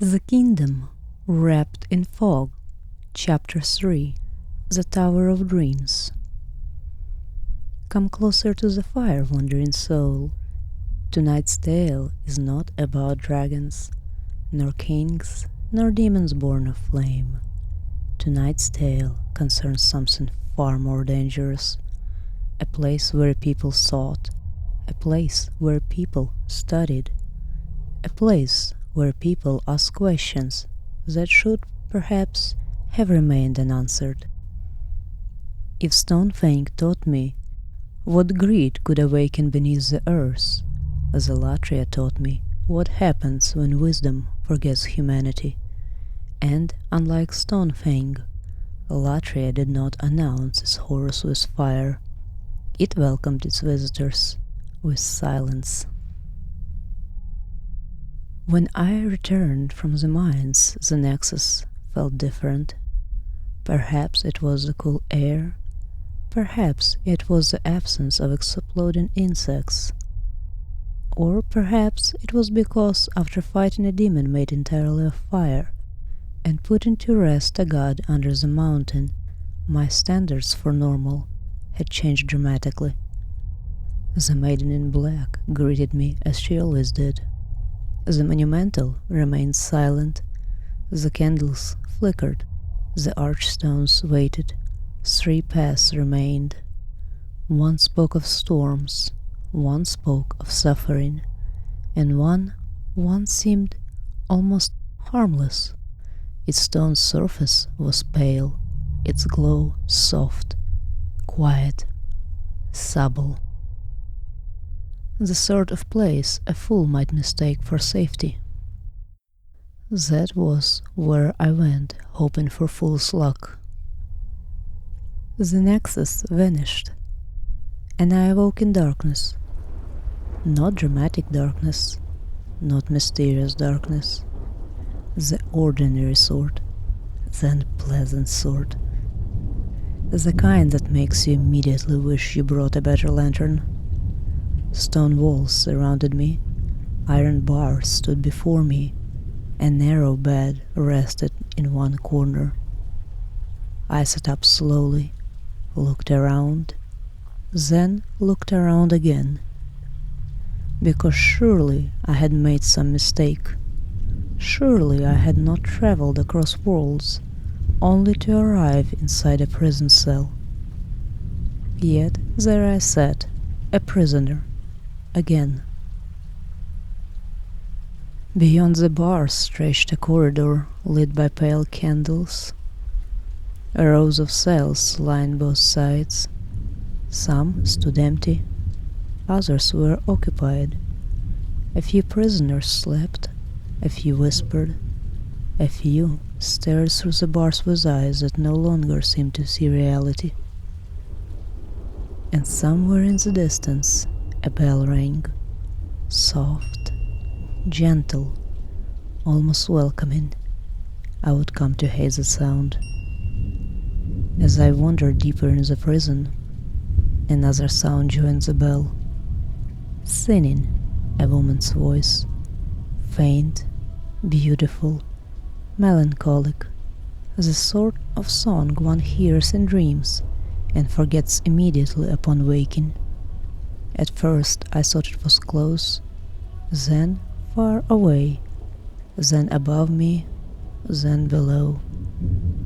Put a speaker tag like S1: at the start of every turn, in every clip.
S1: The Kingdom Wrapped in Fog, Chapter 3, The Tower of Dreams. Come closer to the fire, wandering soul. Tonight's tale is not about dragons, nor kings, nor demons born of flame. Tonight's tale concerns something far more dangerous. A place where people thought, a place where people studied, a place where people asked questions that should perhaps have remained unanswered. If Stonefang taught me what greed could awaken beneath the earth, the Latria taught me what happens when wisdom forgets humanity. And unlike Stonefang, Latria did not announce its horrors with fire. It welcomed its visitors with silence. When I returned from the mines, the nexus felt different. Perhaps it was the cool air, perhaps it was the absence of exploding insects, or perhaps it was because after fighting a demon made entirely of fire and putting to rest a god under the mountain, my standards for normal had changed dramatically. The maiden in black greeted me as she always did. The monumental remained silent. The candles flickered. The archstones waited. 3 paths remained. One spoke of storms, one spoke of suffering, and one seemed almost harmless. Its stone surface was pale, its glow soft, quiet, subtle. The sort of place a fool might mistake for safety. That was where I went, hoping for fool's luck. The nexus vanished, and I awoke in darkness. Not dramatic darkness, not mysterious darkness, the ordinary sort, the unpleasant sort, the kind that makes you immediately wish you brought a better lantern. Stone walls surrounded me, iron bars stood before me, a narrow bed rested in one corner. I sat up slowly, looked around, then looked around again. Because surely I had made some mistake. Surely I had not traveled across worlds only to arrive inside a prison cell. Yet there I sat, a prisoner, again. Beyond the bars stretched a corridor lit by pale candles. Rows of cells lined both sides. Some stood empty, others were occupied. A few prisoners slept, a few whispered, a few stared through the bars with eyes that no longer seemed to see reality. And somewhere in the distance a bell rang, soft, gentle, almost welcoming. I would come to hate the sound. As I wandered deeper in the prison, another sound joined the bell. Singing, a woman's voice, faint, beautiful, melancholic, the sort of song one hears in dreams and forgets immediately upon waking. At first I thought it was close, then far away, then above me, then below.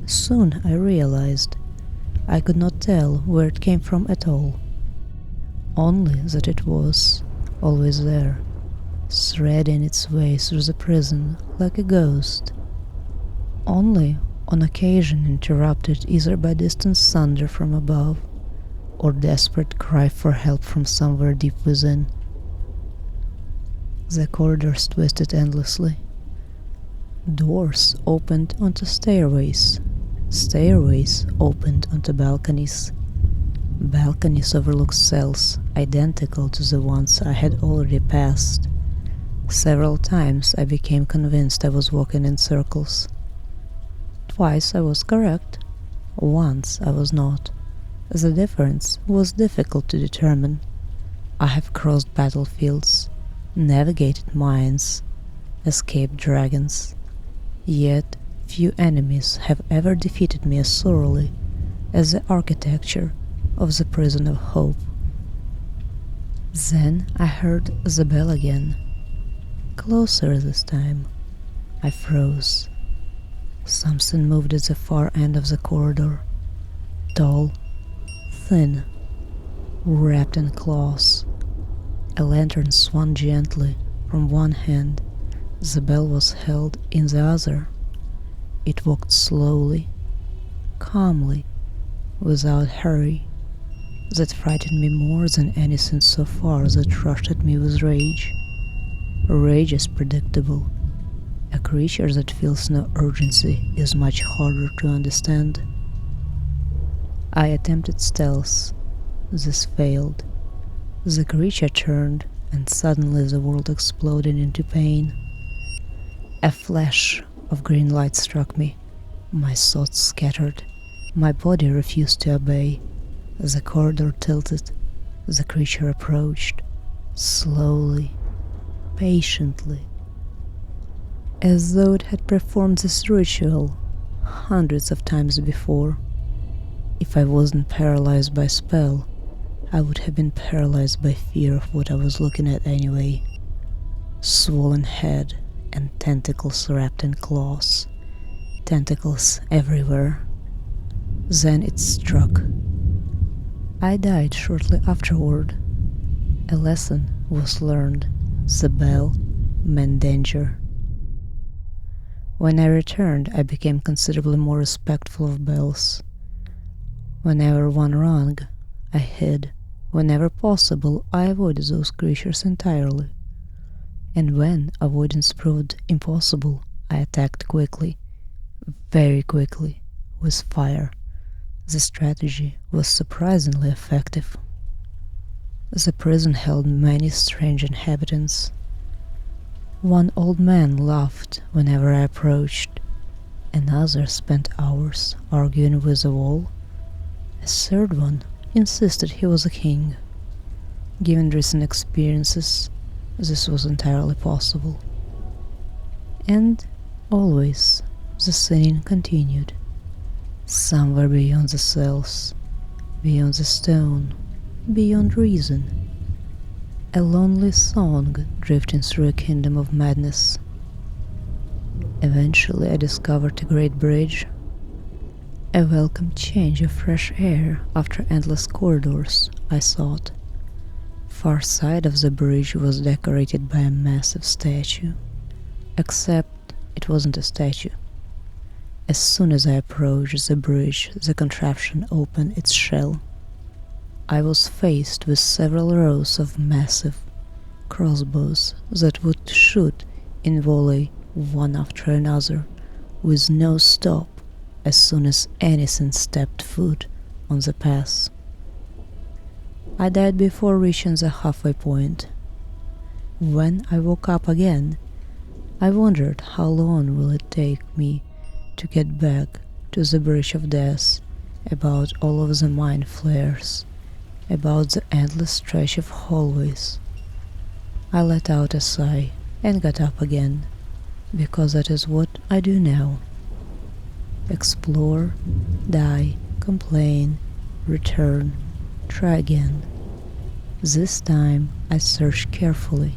S1: Soon I realized I could not tell where it came from at all, only that it was always there, threading its way through the prison like a ghost, only on occasion interrupted either by distant thunder from above or desperate cry for help from somewhere deep within. The corridors twisted endlessly. Doors opened onto stairways. Stairways opened onto balconies. Balconies overlooked cells identical to the ones I had already passed. Several times I became convinced I was walking in circles. Twice I was correct. Once I was not. The difference was difficult to determine. I have crossed battlefields, navigated mines, escaped dragons, Yet few enemies have ever defeated me as thoroughly as the architecture of the prison of hope. Then I heard the bell again, closer this time. I froze. Something moved at the far end of the corridor, tall, thin, wrapped in cloth. A lantern swung gently from one hand. The bell was held in the other. It walked slowly, calmly, without hurry. That frightened me more than anything so far that rushed at me with rage. Rage is predictable. A creature that feels no urgency is much harder to understand. I attempted stealth. This failed. The creature turned, and suddenly the world exploded into pain. A flash of green light struck me. My thoughts scattered. My body refused to obey. The corridor tilted. The creature approached, slowly, patiently, as though it had performed this ritual hundreds of times before. If I wasn't paralyzed by spell, I would have been paralyzed by fear of what I was looking at anyway. Swollen head and tentacles wrapped in claws. Tentacles everywhere. Then it struck. I died shortly afterward. A lesson was learned. The bell meant danger. When I returned, I became considerably more respectful of bells. Whenever one rang, I hid. Whenever possible, I avoided those creatures entirely. And when avoidance proved impossible, I attacked quickly, very quickly, with fire. The strategy was surprisingly effective. The prison held many strange inhabitants. One old man laughed whenever I approached. Another spent hours arguing with the wall. A third one insisted he was a king. Given recent experiences, this was entirely possible. And always the singing continued. Somewhere beyond the cells, beyond the stone, beyond reason. A lonely song drifting through a kingdom of madness. Eventually I discovered a great bridge. A welcome change of fresh air after endless corridors, I thought. Far side of the bridge was decorated by a massive statue. Except it wasn't a statue. As soon as I approached the bridge, the contraption opened its shell. I was faced with several rows of massive crossbows that would shoot in volley one after another, with no stop as soon as anything stepped foot on the path. I died before reaching the halfway point. When I woke up again, I wondered how long will it take me to get back to the bridge of death, about all of the mind flares, about the endless stretch of hallways. I let out a sigh and got up again, because that is what I do now. Explore, die, complain, return, try again. This time I searched carefully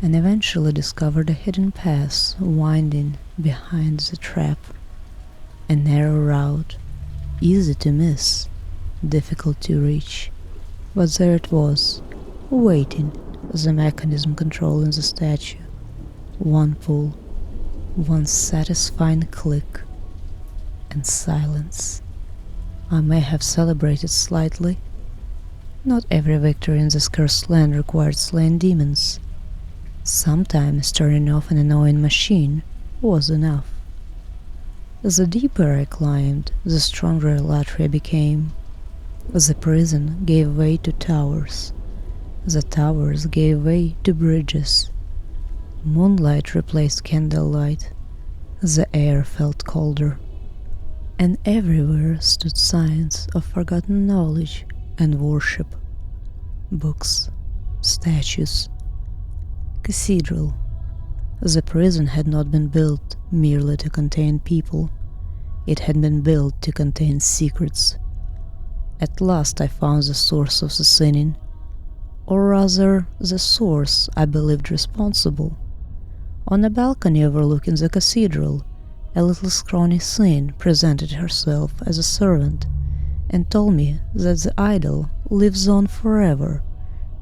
S1: and eventually discovered a hidden path winding behind the trap. A narrow route, easy to miss, difficult to reach, but there it was, waiting, the mechanism controlling the statue. One pull, one satisfying click, and silence. I may have celebrated slightly. Not every victory in this cursed land required slaying demons. Sometimes turning off an annoying machine was enough. The deeper I climbed, the stronger Latria became. The prison gave way to towers. The towers gave way to bridges. Moonlight replaced candlelight. The air felt colder. And everywhere stood signs of forgotten knowledge and worship. Books, statues, cathedral, The prison had not been built merely to contain people. It had been built to contain secrets. At last I found the source of the sinning, or rather the source I believed responsible. On a balcony overlooking the cathedral, a little scrawny sin presented herself as a servant and told me that the idol lives on forever,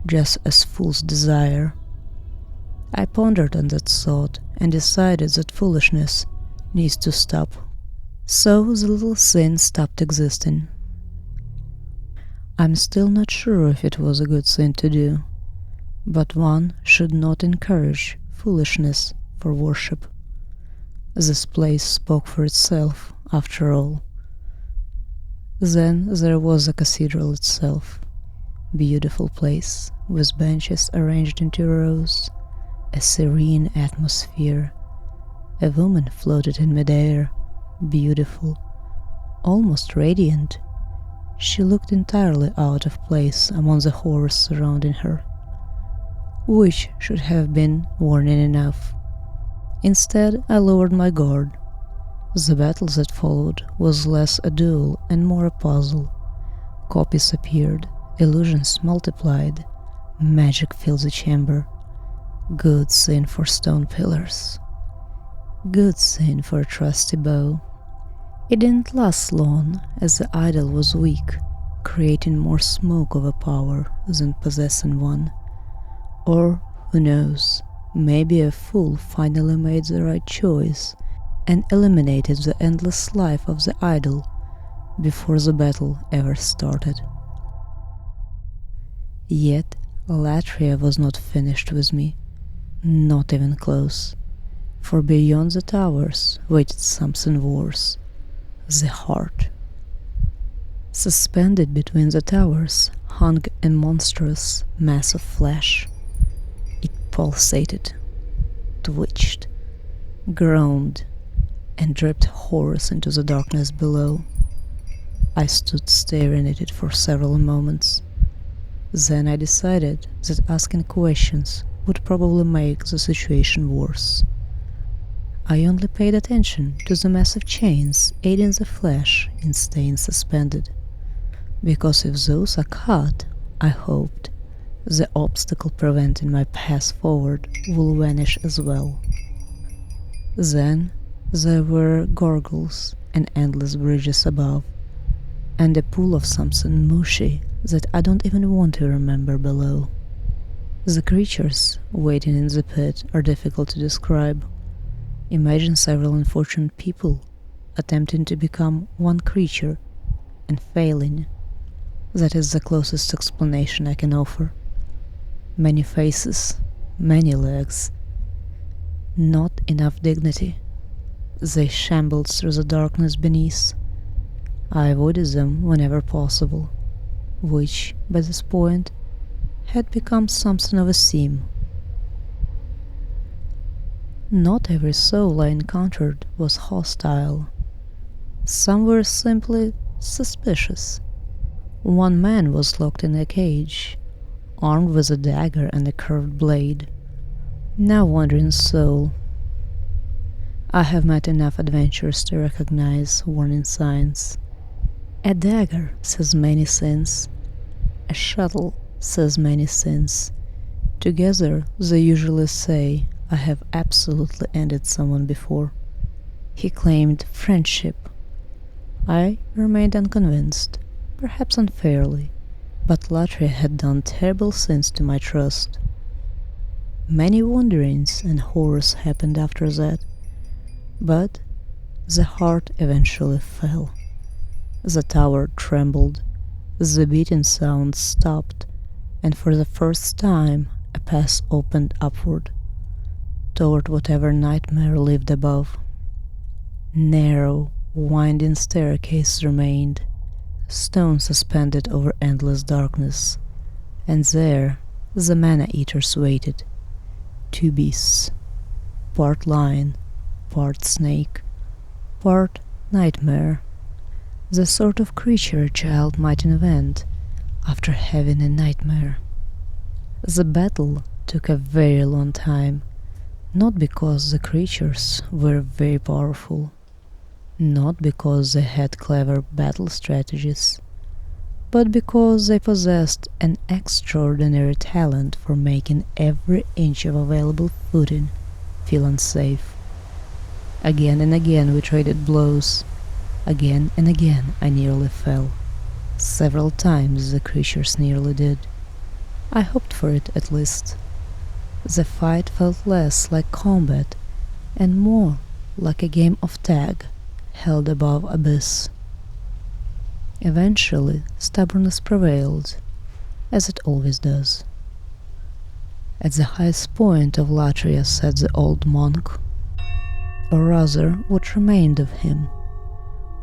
S1: just as fools desire. I pondered on that thought and decided that foolishness needs to stop. So the little sin stopped existing. I'm still not sure if it was a good thing to do, but one should not encourage foolishness for worship. This place spoke for itself, after all. Then there was the cathedral itself. Beautiful place, with benches arranged into rows, a serene atmosphere. A woman floated in midair, beautiful, almost radiant. She looked entirely out of place among the horrors surrounding her, which should have been warning enough. Instead, I lowered my guard. The battle that followed was less a duel and more a puzzle. Copies appeared, illusions multiplied, magic filled the chamber. Good sin for stone pillars. Good sin for a trusty bow. It didn't last long, as the idol was weak, creating more smoke of a power than possessing one. Or, who knows, maybe a fool finally made the right choice and eliminated the endless life of the idol before the battle ever started. Yet Latria was not finished with me, not even close, for beyond the towers waited something worse. The heart. Suspended between the towers hung a monstrous mass of flesh. It pulsated, twitched, groaned, and dripped horrors into the darkness below. I stood staring at it for several moments. Then I decided that asking questions would probably make the situation worse. I only paid attention to the massive chains aiding the flesh in staying suspended, because if those are cut, I hoped, the obstacle preventing my path forward will vanish as well. Then there were gorgles and endless bridges above, and a pool of something mushy that I don't even want to remember below. The creatures waiting in the pit are difficult to describe. Imagine several unfortunate people attempting to become one creature and failing. That is the closest explanation I can offer. Many faces, many legs. Not enough dignity. They shambled through the darkness beneath. I avoided them whenever possible, which, by this point, had become something of a theme. Not every soul I encountered was hostile. Some were simply suspicious. One man was locked in a cage, armed with a dagger and a curved blade. Now wandering soul. I have met enough adventurers to recognize warning signs. A dagger says many sins. A shuttle says many sins. Together they usually say, I have absolutely ended someone before. He claimed friendship. I remained unconvinced, perhaps unfairly, but Latria had done terrible sins to my trust. Many wanderings and horrors happened after that, but the heart eventually fell. The tower trembled, the beating sound stopped, and for the first time a path opened upward, toward whatever nightmare lived above. Narrow, winding staircase remained, stone suspended over endless darkness, and there the mana-eaters waited. Two beasts, part lion, part snake, part nightmare, the sort of creature a child might invent after having a nightmare. The battle took a very long time. Not because the creatures were very powerful, not because they had clever battle strategies, but because they possessed an extraordinary talent for making every inch of available footing feel unsafe. Again and again we traded blows. Again and again I nearly fell. Several times the creatures nearly did. I hoped for it at least. The fight felt less like combat and more like a game of tag held above abyss. Eventually, stubbornness prevailed, as it always does. At the highest point of Latria sat the old monk, or rather what remained of him.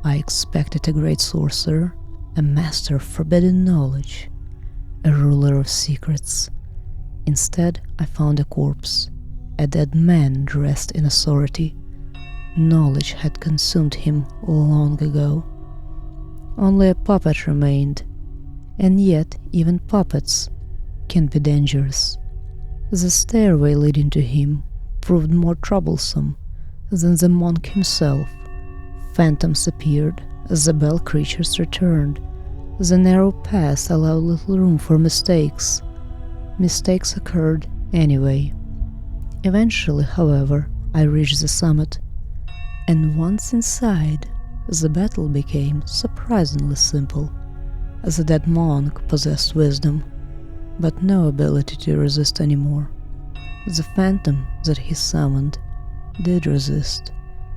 S1: I expected a great sorcerer, a master of forbidden knowledge, a ruler of secrets. Instead, I found a corpse, a dead man dressed in authority. Knowledge had consumed him long ago. Only a puppet remained, and yet even puppets can be dangerous. The stairway leading to him proved more troublesome than the monk himself. Phantoms appeared as the bell creatures returned. The narrow path allowed little room for mistakes. Mistakes occurred anyway. Eventually, however, I reached the summit, and once inside, the battle became surprisingly simple. The dead monk possessed wisdom, but no ability to resist anymore. The phantom that he summoned did resist,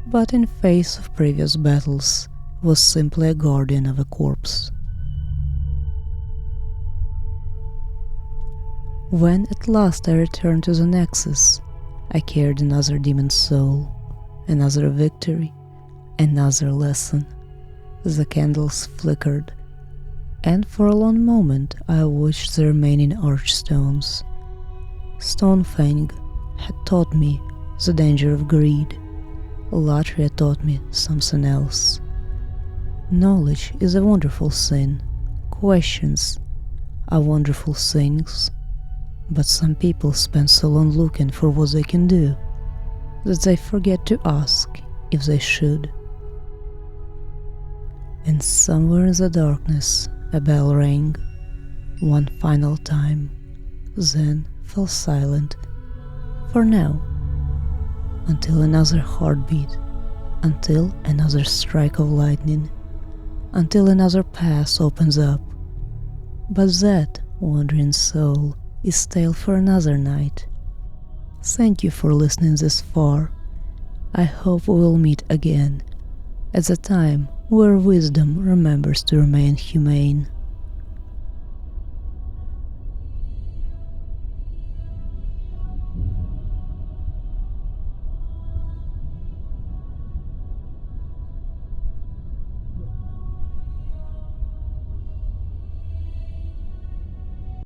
S1: but in face of previous battles was simply a guardian of a corpse. When at last I returned to the Nexus, I carried another demon soul, another victory, another lesson. The candles flickered, and for a long moment I watched the remaining archstones. Stonefang had taught me the danger of greed. Latria taught me something else. Knowledge is a wonderful thing. Questions are wonderful things. But some people spend so long looking for what they can do that they forget to ask if they should. And somewhere in the darkness a bell rang, one final time, then fell silent. For now. Until another heartbeat, until another strike of lightning, until another path opens up. But that, wandering soul, is stale for another night. Thank you for listening this far. I hope we will meet again, at the time where wisdom remembers to remain humane.